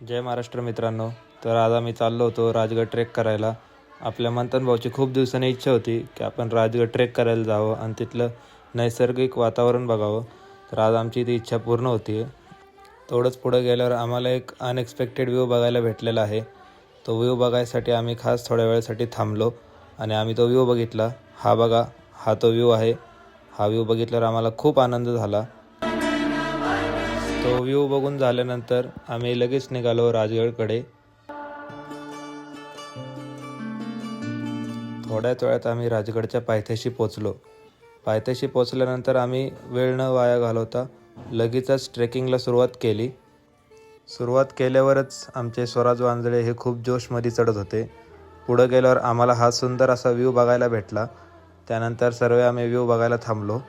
जय महाराष्ट्र मित्रांनो. तर आज आम्ही चाललो होतो राजगड ट्रेक करायला. आपल्या मंथन भाऊची खूप दिवसांनी इच्छा होती की आपण राजगड ट्रेक करायला जावं आणि तिथलं नैसर्गिक वातावरण बघावं. तर आज आमची ती इच्छा पूर्ण होती आहे. थोडंच पुढं गेल्यावर आम्हाला एक अनएक्सपेक्टेड व्ह्यू बघायला भेटलेला आहे. तो व्ह्यू बघायसाठी आम्ही खास थोड्या वेळासाठी थांबलो आणि आम्ही तो व्ह्यू बघितला. हा बघा, हा तो व्ह्यू आहे. हा व्ह्यू बघितल्यावर आम्हाला खूप आनंद झाला. तो व्ह्यू बघून झाल्यानंतर आम्ही लगेच निघालो राजगडकडे. थोड्याच वेळात आम्ही राजगडच्या पायथ्याशी पोचलो. पायथ्याशी पोचल्यानंतर आम्ही वेळ न वाया घालवता लगेचच ट्रेकिंगला सुरुवात केली. सुरुवात केल्यावरच आमचे स्वराज वांजळे हे खूप जोशमध्ये चढत होते. पुढं गेल्यावर आम्हाला हा सुंदर असा व्ह्यू बघायला भेटला. त्यानंतर सर्व आम्ही व्ह्यू बघायला थांबलो.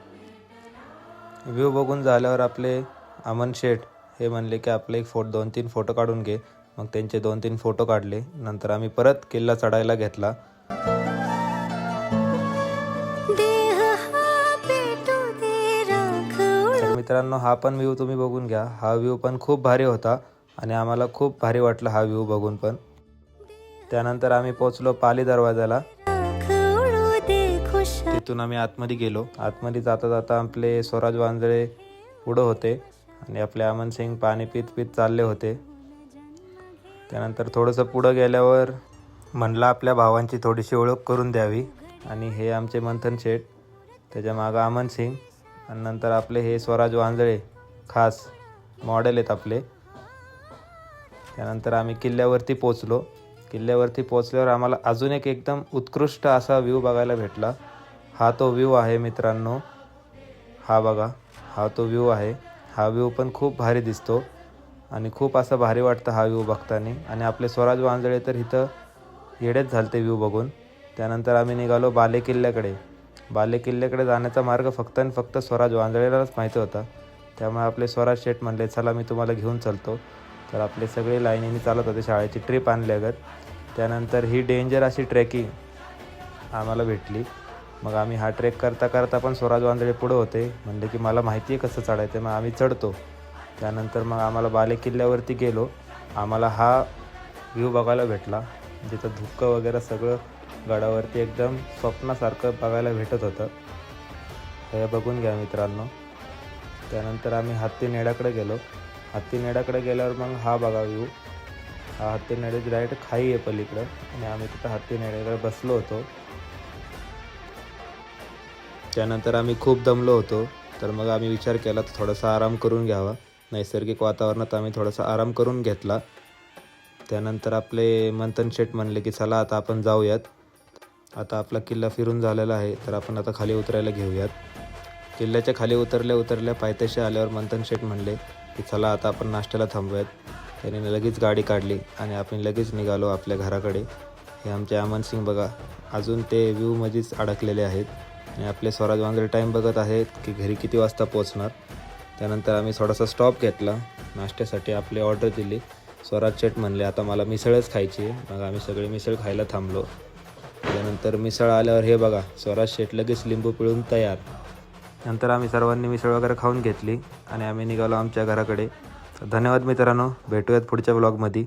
व्ह्यू बघून झाल्यावर आपले अमन शेठ हे म्हणले की आपले 2-3 फोटो काढून घे. मग त्यांचे 2-3 फोटो काढले. नंतर आम्ही परत किल्ला चढायला घेतला. तर मित्रांनो, हा पण व्ह्यू तुम्ही बघून घ्या. हा व्ह्यू पण खूप भारी होता आणि आम्हाला खूप भारी वाटलं हा व्ह्यू बघून पण. त्यानंतर आम्ही पोचलो पाली दरवाजाला. तिथून आम्ही आतमध्ये गेलो. आतमध्ये जाता जाता आपले स्वराज वांजळे पुढं होते आणि आपले अमन सिंग पाणी पीत चालले होते. त्यानंतर थोडंसं पुढं गेल्यावर म्हणलं आपल्या भावांची थोडीशी ओळख करून द्यावी. आणि हे आमचे मंथन शेठ, त्याच्या मागं अमन सिंग आणि नंतर आपले हे स्वराज वांजळे खास मॉडेल आहेत आपले. त्यानंतर आम्ही किल्ल्यावरती पोचलो. किल्ल्यावरती पोचल्यावर आम्हाला अजून एक एकदम उत्कृष्ट असा व्ह्यू बघायला भेटला. हा तो व्ह्यू आहे मित्रांनो. हा बघा, हा तो व्ह्यू आहे. हा व्ह्यू पण खूप भारी दिसतो आणि खूप असं भारी वाटतं हा व्ह्यू बघताना. आणि आपले स्वराज वांजळे तर इथं येडेच झालते व्ह्यू बघून. त्यानंतर आम्ही निघालो बालेकिल्ल्याकडे. बालेकिल्ल्याकडे जाण्याचा मार्ग फक्त आणि फक्त स्वराज वांजळेलाच माहिती होता. त्यामुळे आपले स्वराज शेठ म्हणले, चला मी तुम्हाला घेऊन चालतो. तर आपले सगळे लाईनीने चालत होते, शाळेची ट्रिप आणल्यागत. त्यानंतर ही डेंजर अशी ट्रेकिंग आम्हाला भेटली. मग आम्ही हा ट्रेक करता करता पण स्वराज वांजळे पुढं होते. म्हणले की मला माहिती आहे कसं चढायचं, मग आम्ही चढतो. त्यानंतर मग आम्हाला बालेकिल्ल्यावरती गेलो. आम्हाला हा व्ह्यू बघायला भेटला. जिथं धुकं वगैरे सगळं गडावरती एकदम स्वप्नासारखं बघायला भेटत होतं. हे बघून घ्या मित्रांनो. त्यानंतर आम्ही हत्तीनेडाकडे गेलो. हत्तीनेडाकडे गेल्यावर मग हा बघा व्ह्यू. हा हत्तीनेड्याची डायरेक्ट खाई आहे पलीकडं आणि आम्ही तिथं हत्तीनेड्याकडे बसलो होतो. त्यानंतर आम्ही खूप दमलो होतो. तर मग आम्ही विचार केला तर थोडासा आराम करून घ्यावा. नैसर्गिक वातावरणात आम्ही थोडासा आराम करून घेतला. त्यानंतर आपले मंथन शेठ म्हणले की चला आता आपण जाऊयात. आता आपला किल्ला फिरून झालेला आहे, तर आपण आता खाली उतरायला घेऊयात. किल्ल्याच्या खाली उतरल्या पायथ्याशी आल्यावर मंथन शेठ म्हणले की चला आता आपण नाश्त्याला थांबूयात. त्याने लगेच गाडी काढली आणि आपण लगेच निघालो आपल्या घराकडे. हे आमचे अमन सिंग बघा, अजून ते व्ह्यूमध्येच अडकलेले आहेत आणि आपले स्वराज वांजळे टाईम बघत आहेत की घरी किती वाजता पोचणार. त्यानंतर आम्ही थोडासा स्टॉप घेतला नाश्त्यासाठी. आपली ऑर्डर दिली. स्वराज शेठ म्हणले आता मला मिसळच खायची आहे. मग आम्ही सगळे मिसळ खायला थांबलो. त्यानंतर मिसळ आल्यावर हे बघा, स्वराज शेठ लगेच लिंबू पिळून तयार. नंतर आम्ही सर्वांनी मिसळ वगैरे खाऊन घेतली आणि आम्ही निघालो आमच्या घराकडे. धन्यवाद मित्रांनो, भेटूयात पुढच्या ब्लॉगमध्ये.